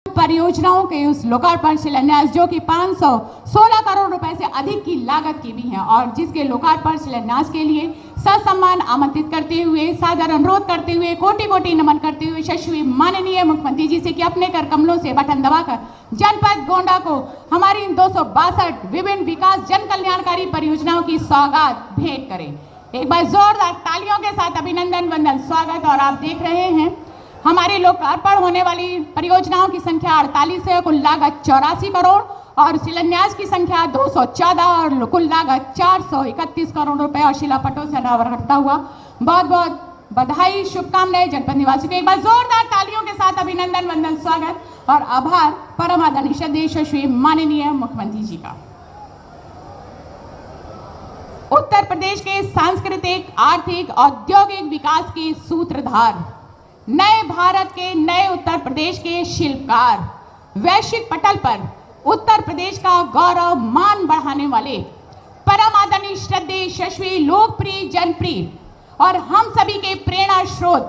परियोजनाओं के उस लोकार्पण शिलान्यास जो कि 516 करोड़ रुपए से अधिक की लागत की भी है और जिसके लोकार्पण शिलान्यास के लिए ससम्मान आमंत्रित करते हुए सादर अनुरोध करते हुए कोटि कोटि नमन करते हुए यशस्वी माननीय मुख्यमंत्री जी से कि अपने कर कमलों से बटन दबाकर जनपद गोंडा को हमारी 262 विभिन्न विकास जन कल्याणकारी परियोजनाओं की सौगात भेंट करें। एक बार जोरदार तालियों के साथ अभिनंदन वंदन स्वागत। और आप देख रहे हैं हमारे लोकार्पण होने वाली परियोजनाओं की संख्या 48 है, कुल लागत 84 करोड़ और शिलान्यास की संख्या 214 और कुल लागत 431 करोड़ रुपए और शिलापटों से अनावरण करता हुआ बहुत बहुत बधाई शुभकामनाएं जनपद निवासियों को। एक बार जोरदार तालियों के साथ अभिनंदन वंदन स्वागत और आभार परम आदरणीय श्रद्धेय यशस्वी माननीय मुख्यमंत्री जी का। उत्तर प्रदेश के सांस्कृतिक आर्थिक औद्योगिक विकास के सूत्रधार, नए भारत के नए उत्तर प्रदेश के शिल्पकार, वैश्विक पटल पर उत्तर प्रदेश का गौरव मान बढ़ाने वाले परम आदरणीय श्रद्धेय यशस्वी लोकप्रिय जनप्रिय और हम सभी के प्रेरणा स्रोत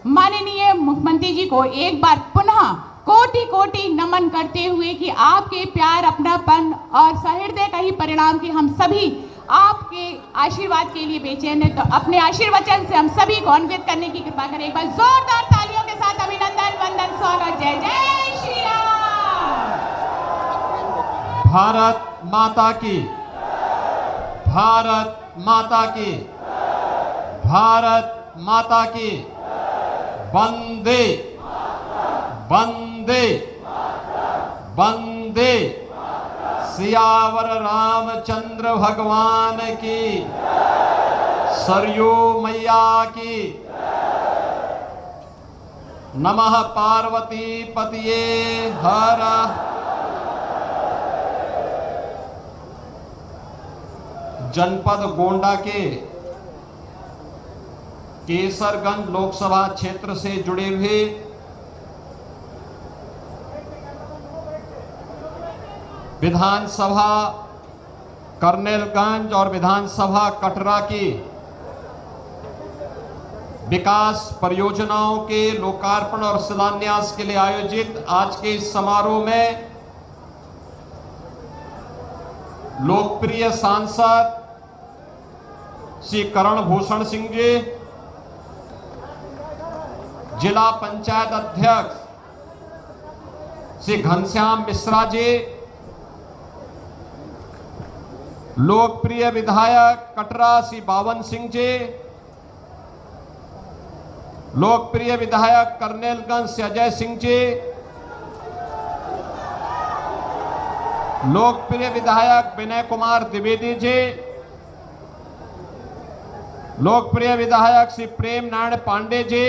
माननीय मुख्यमंत्री जी को एक बार पुनः कोटि कोटि नमन करते हुए कि आपके प्यार अपनापन और सहृदय का ही परिणाम कि हम सभी आपके आशीर्वाद के लिए बेचैन है, तो अपने आशीर्वचन से हम सभी को अन्वित करने की कृपा करें। एक बार जोरदार तालियों के साथ अभिनंदन वंदन स्वागत। जय जय श्री राम। भारत माता की, भारत माता की, भारत माता की। वंदे वंदे वंदे। सियावर रामचंद्र भगवान की, सरयू मैया की। नमः पार्वती पतिये हर। जनपद गोंडा के केसरगंज लोकसभा क्षेत्र से जुड़े हुए विधानसभा कर्नेलगंज और विधानसभा कटरा की विकास परियोजनाओं के लोकार्पण और शिलान्यास के लिए आयोजित आज के इस समारोह में लोकप्रिय सांसद श्री करण भूषण सिंह जी, जिला पंचायत अध्यक्ष श्री घनश्याम मिश्रा जी, लोकप्रिय विधायक कटरा श्री बावन सिंह जी, लोकप्रिय विधायक कर्नेलगंज से अजय सिंह जी, लोकप्रिय विधायक विनय कुमार द्विवेदी जी, लोकप्रिय विधायक श्री प्रेम नारायण पांडे जी,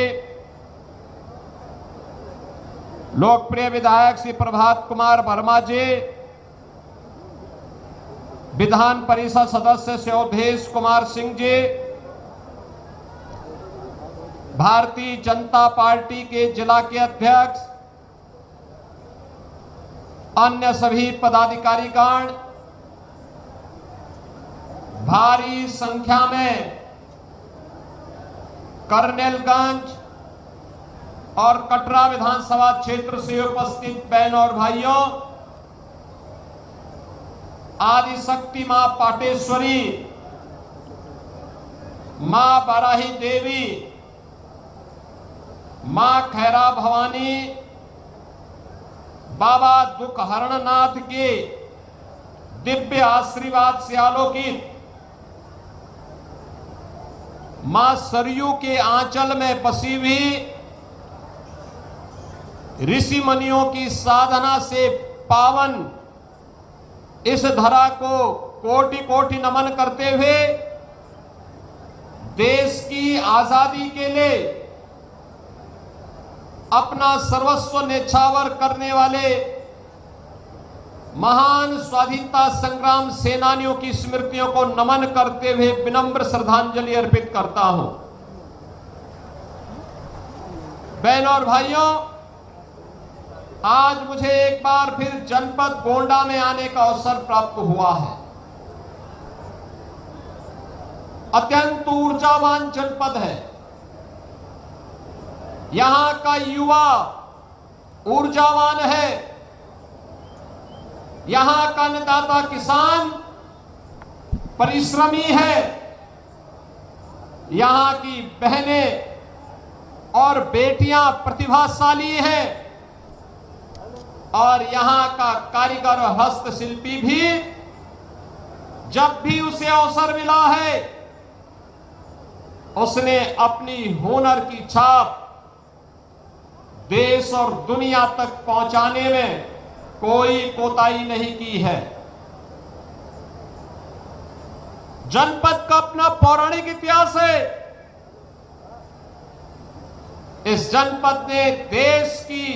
लोकप्रिय विधायक श्री प्रभात कुमार वर्मा जी, विधान परिषद सदस्य श्री अवधेश कुमार सिंह जी, भारतीय जनता पार्टी के जिला के अध्यक्ष, अन्य सभी पदाधिकारीगण, भारी संख्या में कर्नेलगंज और कटरा विधानसभा क्षेत्र से उपस्थित बहनों और भाइयों, आदिशक्ति मां पाटेश्वरी मां बाराही देवी, मां खैरा भवानी, बाबा दुख हरणनाथ के दिव्य आशीर्वाद से आलोकित मां सरयू के आंचल में बसी हुई ऋषि मुनियों की साधना से पावन इस धरा को कोटि कोटि नमन करते हुए देश की आजादी के लिए अपना सर्वस्व न्यौछावर करने वाले महान स्वाधीनता संग्राम सेनानियों की स्मृतियों को नमन करते हुए विनम्र श्रद्धांजलि अर्पित करता हूं। बहनों और भाइयों, आज मुझे एक बार फिर जनपद गोंडा में आने का अवसर प्राप्त हुआ है। अत्यंत ऊर्जावान जनपद है। यहां का युवा ऊर्जावान है। यहां का अन्नदाता किसान परिश्रमी है। यहां की बहनें और बेटियां प्रतिभाशाली हैं और यहां का कारीगर और हस्तशिल्पी भी जब भी उसे अवसर मिला है उसने अपनी हुनर की छाप देश और दुनिया तक पहुंचाने में कोई कोताही नहीं की है। जनपद का अपना पौराणिक इतिहास है। इस जनपद ने देश की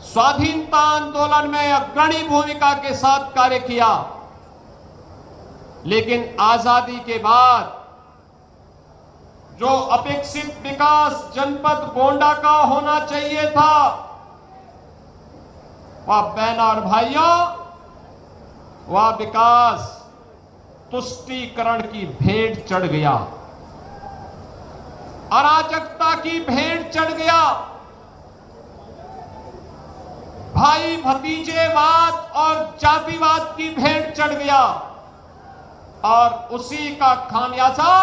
स्वाधीनता आंदोलन में अग्रणी भूमिका के साथ कार्य किया, लेकिन आजादी के बाद जो अपेक्षित विकास जनपद गोंडा का होना चाहिए था, वह बहनों और भाइयों, वह विकास तुष्टीकरण की भेंट चढ़ गया, अराजकता की भेंट चढ़ गया, भाई भतीजेवाद और जातिवाद की भेंट चढ़ गया और उसी का खामियाजा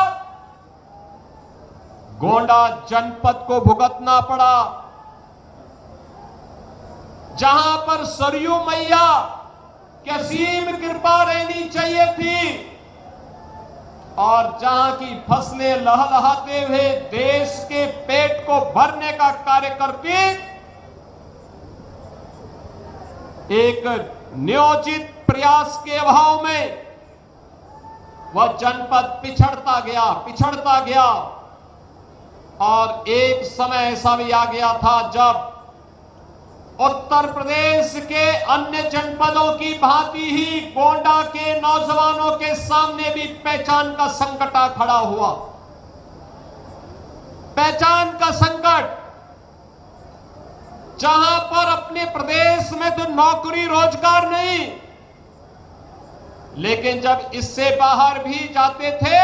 गोंडा जनपद को भुगतना पड़ा। जहां पर सरयू मैया की असीम कृपा रहनी चाहिए थी और जहां की फसलें लहलहाते हुए देश के पेट को भरने का कार्य करती, एक नियोजित प्रयास के अभाव में वह जनपद पिछड़ता गया और एक समय ऐसा भी आ गया था जब उत्तर प्रदेश के अन्य जनपदों की भांति ही गोंडा के नौजवानों के सामने भी पहचान का संकट आ खड़ा हुआ। पहचान का संकट, जहां पर अपने प्रदेश में तो नौकरी रोजगार नहीं, लेकिन जब इससे बाहर भी जाते थे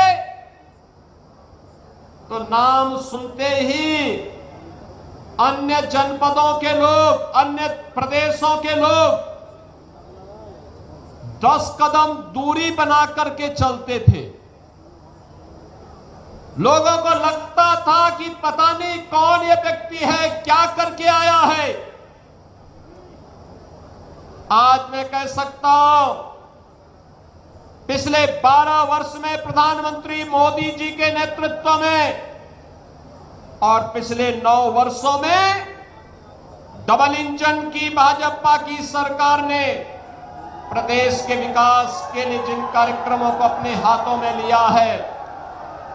तो नाम सुनते ही अन्य जनपदों के लोग, अन्य प्रदेशों के लोग 10 कदम दूरी बना करके चलते थे। लोगों को लगता था कि पता नहीं कौन ये व्यक्ति है, क्या करके आया है। आज मैं कह सकता हूं, पिछले 12 वर्ष में प्रधानमंत्री मोदी जी के नेतृत्व में और पिछले 9 वर्षों में डबल इंजन की भाजपा की सरकार ने प्रदेश के विकास के लिए जिन कार्यक्रमों को अपने हाथों में लिया है,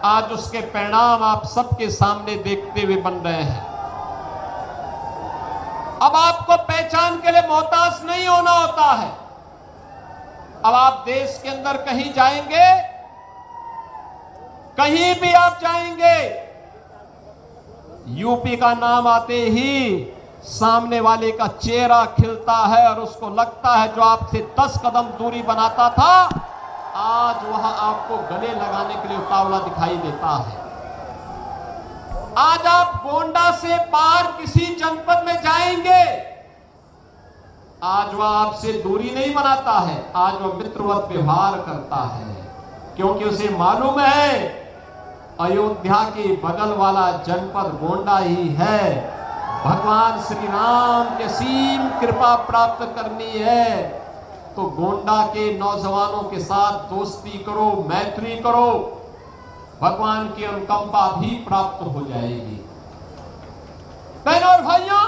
आज उसके परिणाम आप सबके सामने देखते हुए बन रहे हैं। अब आपको पहचान के लिए मोहताज नहीं होना होता है। अब आप देश के अंदर कहीं जाएंगे, कहीं भी आप जाएंगे, यूपी का नाम आते ही सामने वाले का चेहरा खिलता है और उसको लगता है जो आपसे 10 कदम दूरी बनाता था, आज वह आपको गले लगाने के लिए उतावला दिखाई देता है। आज आप गोंडा से पार किसी जनपद में जाएंगे, आज वह आपसे दूरी नहीं बनाता है, आज वह मित्रवत व्यवहार करता है, क्योंकि उसे मालूम है अयोध्या के बगल वाला जनपद गोंडा ही है। भगवान श्री राम के सीम कृपा प्राप्त करनी है तो गोंडा के नौजवानों के साथ दोस्ती करो, मैत्री करो, भगवान की अनुकंपा भी प्राप्त हो जाएगी। बहनों और भाइयों,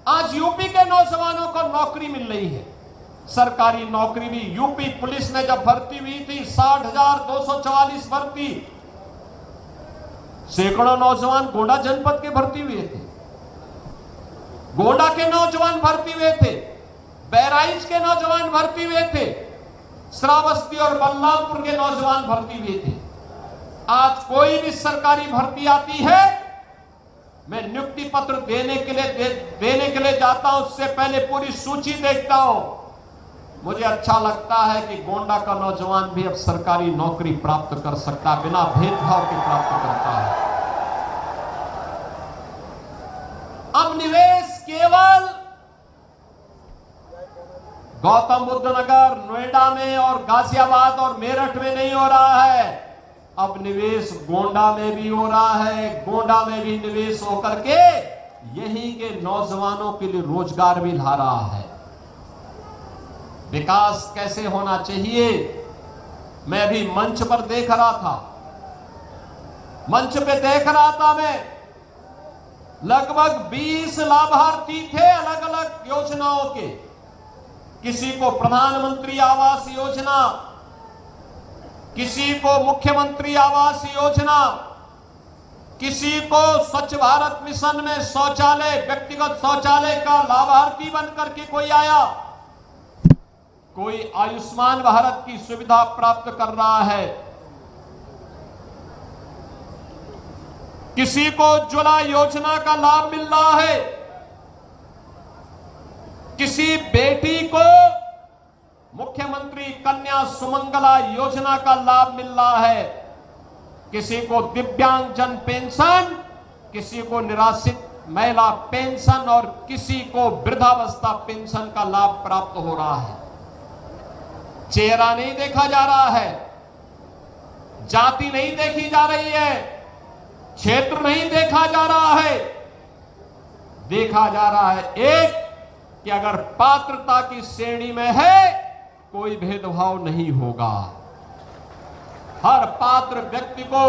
आज यूपी के नौजवानों को नौकरी मिल रही है, सरकारी नौकरी भी। यूपी पुलिस में जब भर्ती हुई थी 60,244 भर्ती, सैकड़ों नौजवान गोंडा जनपद के भर्ती हुए थे। गोंडा के नौजवान भर्ती हुए थे, बहराइच के नौजवान भर्ती हुए थे, श्रावस्ती और बलरामपुर के नौजवान भर्ती हुए थे। आज कोई भी सरकारी भर्ती आती है, मैं नियुक्ति पत्र देने के लिए जाता हूं, उससे पहले पूरी सूची देखता हूं। मुझे अच्छा लगता है कि गोंडा का नौजवान भी अब सरकारी नौकरी प्राप्त कर सकता है, बिना भेदभाव के प्राप्त करता है। अब निवेश केवल गौतम बुद्ध नगर, नोएडा में और गाजियाबाद और मेरठ में नहीं हो रहा है, अब निवेश गोंडा में भी हो रहा है। गोंडा में भी निवेश होकर के यहीं के नौजवानों के लिए रोजगार भी ला रहा है। विकास कैसे होना चाहिए, मैं भी मंच पर देख रहा था, मंच पे देख रहा था मैं, लगभग 20 लाभार्थी थे अलग अलग योजनाओं के। किसी को प्रधानमंत्री आवास योजना, किसी को मुख्यमंत्री आवास योजना, किसी को स्वच्छ भारत मिशन में शौचालय, व्यक्तिगत शौचालय का लाभार्थी बनकर के कोई आया, कोई आयुष्मान भारत की सुविधा प्राप्त कर रहा है, किसी को उज्ज्वला योजना का लाभ मिल रहा है, किसी बेटी को मुख्यमंत्री कन्या सुमंगला योजना का लाभ मिल रहा है, किसी को दिव्यांगजन पेंशन, किसी को निराश्रित महिला पेंशन और किसी को वृद्धावस्था पेंशन का लाभ प्राप्त हो रहा है। चेहरा नहीं देखा जा रहा है, जाति नहीं देखी जा रही है, क्षेत्र नहीं देखा जा रहा है, देखा जा रहा है एक कि अगर पात्रता की श्रेणी में है कोई भेदभाव नहीं होगा, हर पात्र व्यक्ति को